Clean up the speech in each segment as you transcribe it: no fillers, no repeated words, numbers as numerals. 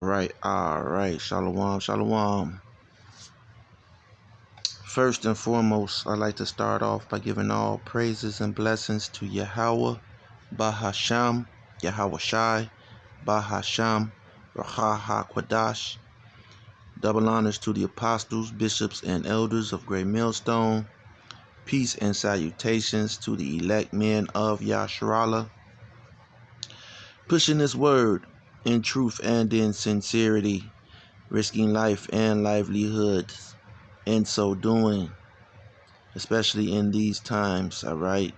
All right. Shalom, shalom. First and foremost, I'd like to start off by giving all praises and blessings to Yahweh, Bahasham, Yahweh Shai, Bahasham, Raha HaQuadash. Double honors to the apostles, bishops, and elders of Great Millstone. Peace and salutations to the elect men of Yasharallah. Pushing this word in truth and in sincerity, risking life and livelihoods in so doing, especially in these times. All right.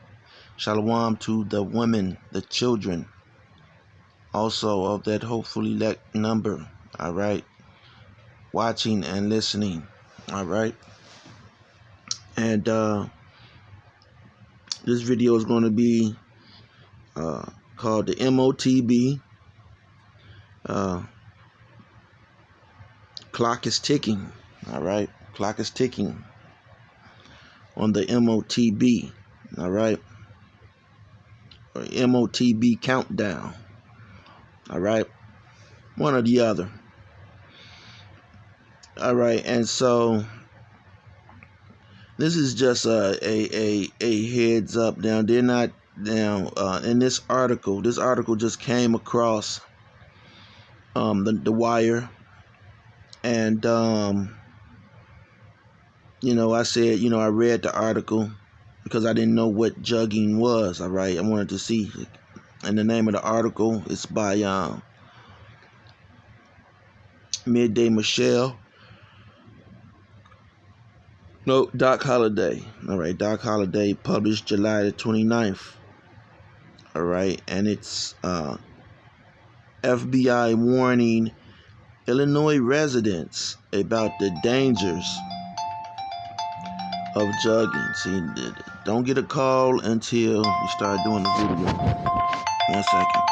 Shalom to the women, the children, also of that hopefully elect number. All right. Watching and listening. All right. And this video is going to be called the MOTB. Clock is ticking. All right. Clock is ticking on the MOTB. All right. Or MOTB countdown. All right. One or the other. All right. And so this is just a heads up. Now they're not now in this article. This article just came across the wire, and I said I read the article because I didn't know what jugging was. All right, I wanted to see, and the name of the article is by Midday Michelle. No, Doc Holliday. All right, Doc Holliday, published July the 29th. All right, and it's FBI warning Illinois residents about the dangers of jugging. See, don't get a call until you start doing the video. 1 second.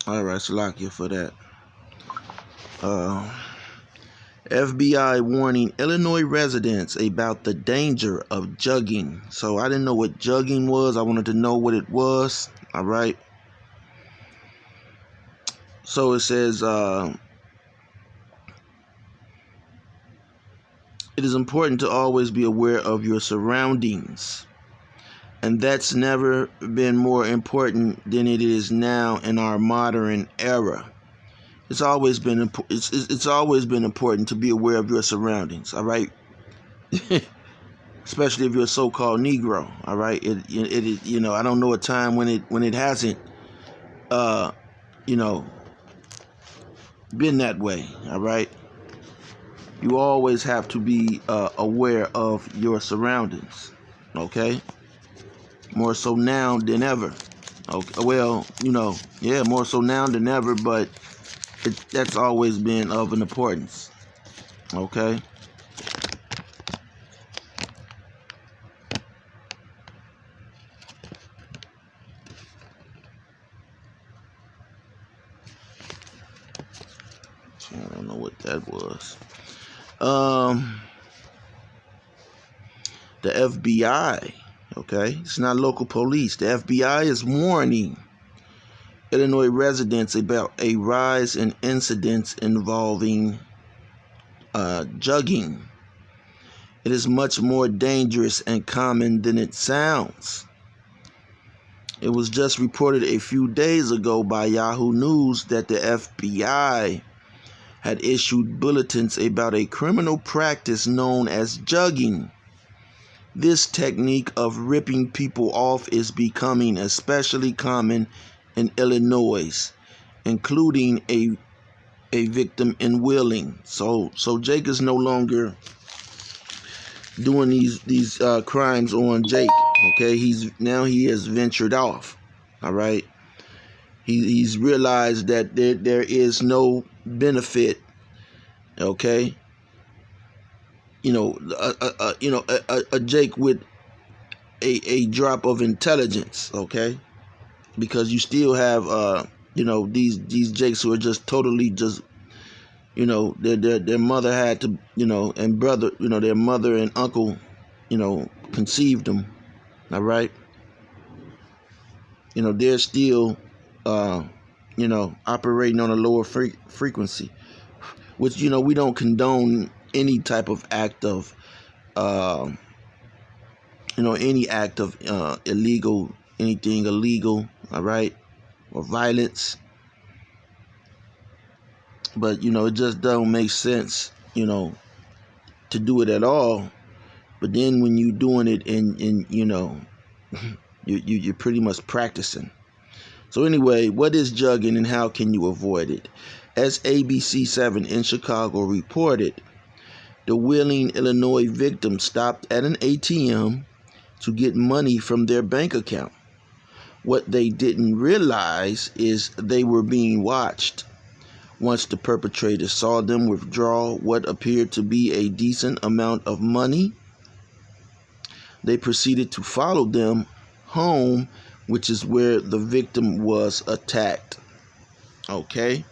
All right, Salakia for that. FBI warning Illinois residents about the danger of jugging. So I didn't know what jugging was. I wanted to know what it was. All right. So it says, it is important to always be aware of your surroundings. And that's never been more important than it is now in our modern era. It's always been important to be aware of your surroundings, all right? Especially if you're a so-called Negro, all right? I don't know a time when it hasn't been that way, all right? You always have to be aware of your surroundings, okay? More so now than ever. Okay, well, more so now than ever, but that's always been of an importance, okay? I don't know what that was. The FBI, okay? It's not local police. The FBI is warning Illinois residents about a rise in incidents involving jugging. It is much more dangerous and common than it sounds. It was just reported a few days ago by Yahoo News that the FBI had issued bulletins about a criminal practice known as jugging. This technique of ripping people off is becoming especially common in Illinois, including a victim in Wheeling. So Jake is no longer doing these crimes on Jake. Okay, he has ventured off. All right, he's realized that there is no benefit. Okay, a Jake with a drop of intelligence. Okay, because you still have these Jakes who are just totally their mother had to and brother their mother and uncle conceived them. All right, they're still operating on a lower frequency, which, we don't condone any type of act of, any act of anything illegal, all right, or violence. But, it just don't make sense, to do it at all. But then when you're doing it and you're pretty much practicing. So anyway, what is jugging and how can you avoid it? As ABC7 in Chicago reported, the Wheeling, Illinois victim stopped at an ATM to get money from their bank account. What they didn't realize is they were being watched. Once the perpetrator saw them withdraw what appeared to be a decent amount of money, they proceeded to follow them home, which is where the victim was attacked. Okay?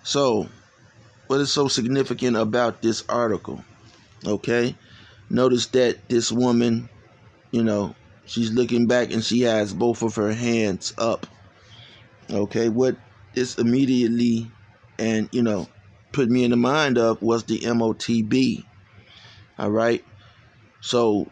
So, what is so significant about this article? Okay? Notice that this woman, she's looking back and she has both of her hands up. Okay? What is immediately and, put me in the mind of was the MOTB. All right? So,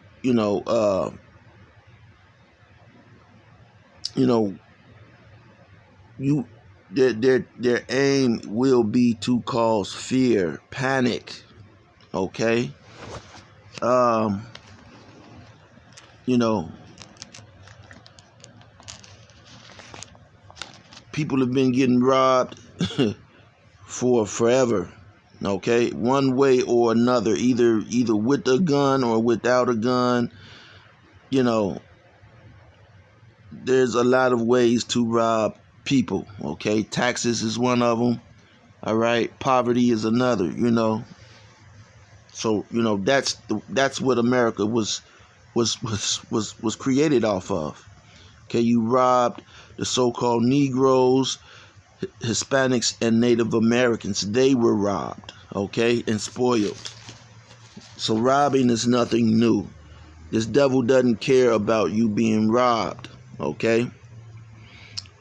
their aim will be to cause fear, panic. Okay? People have been getting robbed for forever. Okay? One way or another, either with a gun or without a gun. There's a lot of ways to rob people. Okay? Taxes is one of them. All right? Poverty is another, So, that's what America was created off of. Okay? You robbed the so-called Negroes, Hispanics, and Native Americans. They were robbed, okay, and spoiled. So robbing is nothing new. This devil doesn't care about you being robbed, okay?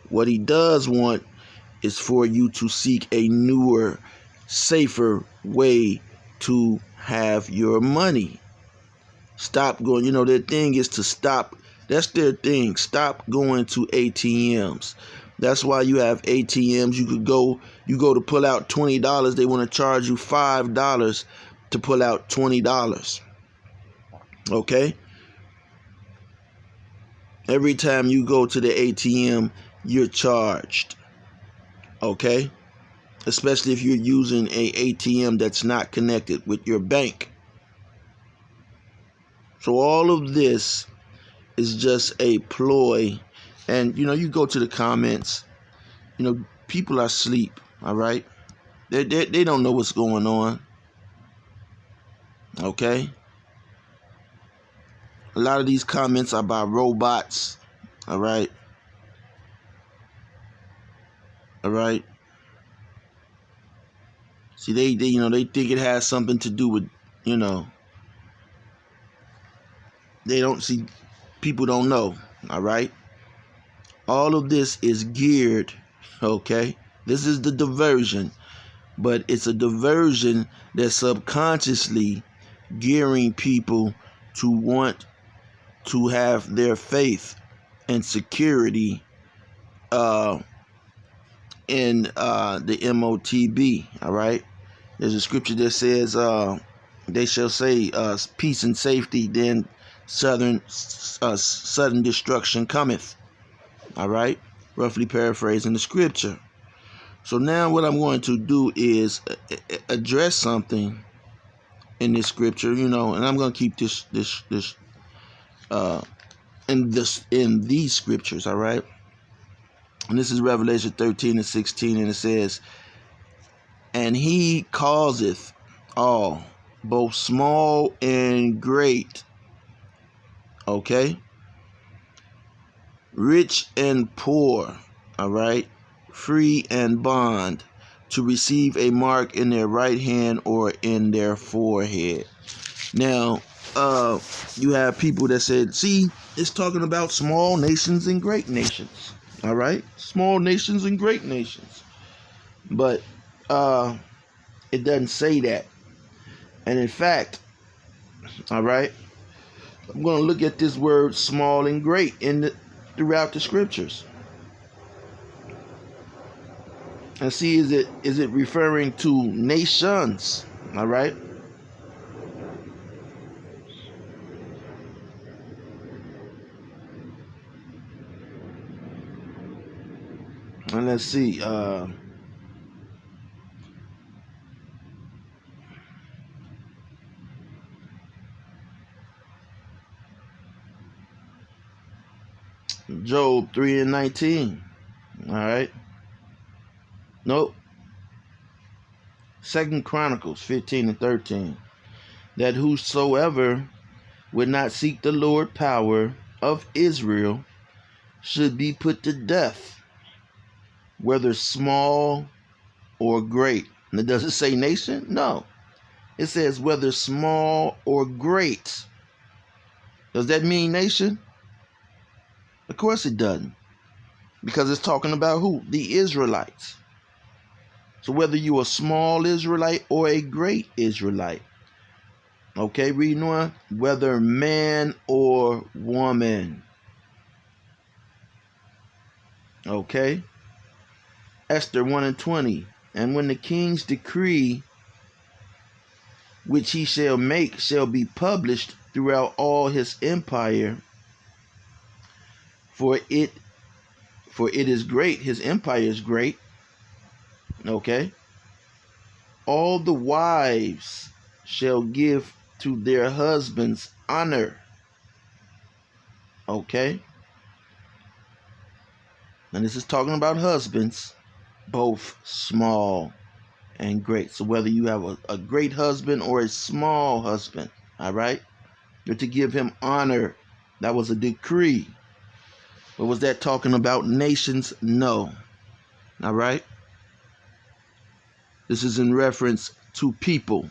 What he does want is for you to seek a newer, safer way to have your money. Stop going, their thing is to stop. That's their thing. Stop going to ATMs. That's why you have ATMs. You go to pull out $20. They want to charge you $5 to pull out $20. Okay? Every time you go to the ATM, you're charged. Okay? Especially if you're using a ATM that's not connected with your bank. So all of this is just a ploy. And, you go to the comments, people are asleep, all right? They don't know what's going on, okay? A lot of these comments are by robots, all right? All right? See, they think it has something to do with, they don't see, people don't know, all right? All of this is geared, okay? This is the diversion, but it's a diversion that's subconsciously gearing people to want to have their faith and security in the MOTB, all right? There's a scripture that says, they shall say peace and safety, then sudden destruction cometh. All right, roughly paraphrasing the scripture. So now what I'm going to do is address something in this scripture, and I'm going to keep this in these scriptures, all right? And this is Revelation 13:16, and it says, "And he causeth all, both small and great," okay? "Rich and poor," all right, "free and bond, to receive a mark in their right hand or in their forehead." Now, you have people that said, see, it's talking about small nations and great nations. All right, small nations and great nations, but it doesn't say that. And in fact, all right, I'm going to look at this word small and great throughout the scriptures and see is it referring to nations. All right, and let's see. Job 3:19. All right. Nope. Second Chronicles 15:13. That whosoever would not seek the Lord power of Israel should be put to death, whether small or great. And it doesn't say nation? No. It says whether small or great. Does that mean nation? Of course it doesn't. Because it's talking about who? The Israelites. So whether you're a small Israelite or a great Israelite. Okay, reading on. Whether man or woman. Okay. Esther 1:20. And when the king's decree which he shall make shall be published throughout all his empire, for it is great, his empire is great. Okay. All the wives shall give to their husbands honor. Okay. And this is talking about husbands, both small and great. So whether you have a great husband or a small husband, all right, you're to give him honor. That was a decree. But was that talking about nations? No. All right. This is in reference to people.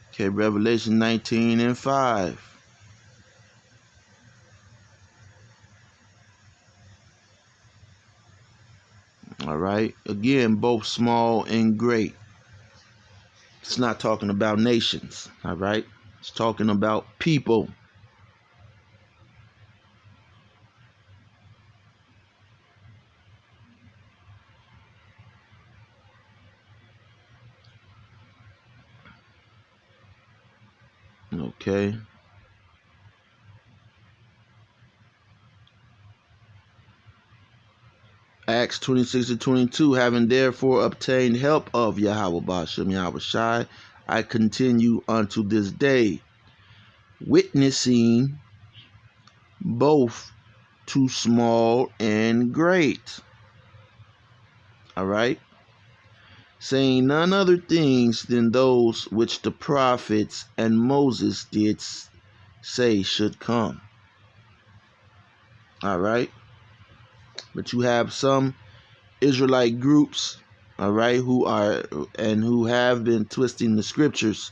Okay, Revelation 19:5. All right. Again, both small and great. It's not talking about nations. All right. It's talking about people. Okay. Acts 26-22, having therefore obtained help of Yahweh Bashem Yahweh Shai, I continue unto this day, witnessing both to small and great. All right. Saying none other things than those which the prophets and Moses did say should come. All right. But you have some Israelite groups, all right, who have been twisting the scriptures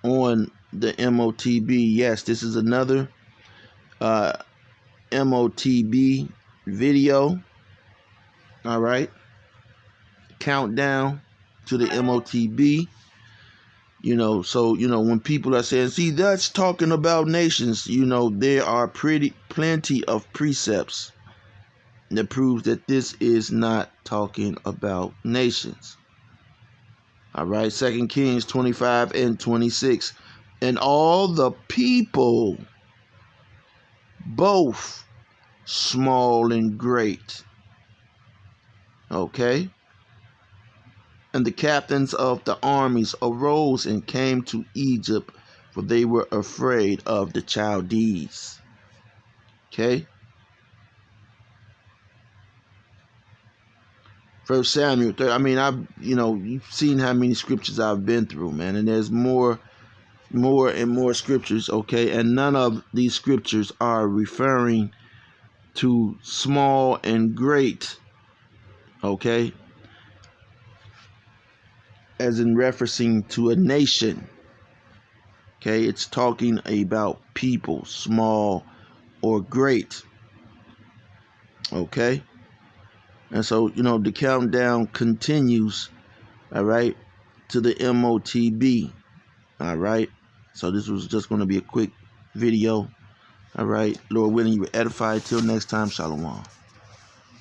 on the MOTB. Yes, this is another MOTB video. All right. Countdown to the MOTB. So when people are saying, see, that's talking about nations, there are plenty of precepts that proves that this is not talking about nations. All right, 2 Kings 25:26. And all the people, both small and great. Okay. And the captains of the armies arose and came to Egypt, for they were afraid of the Chaldees. Okay. 1 Samuel, you've seen how many scriptures I've been through, man, and there's more and more scriptures, okay, and none of these scriptures are referring to small and great, okay, as in referencing to a nation. Okay, it's talking about people, small or great. Okay, and so the countdown continues. All right, to the MOTB. All right, so this was just going to be a quick video. All right, Lord willing, you were edified. Till next time, shalom.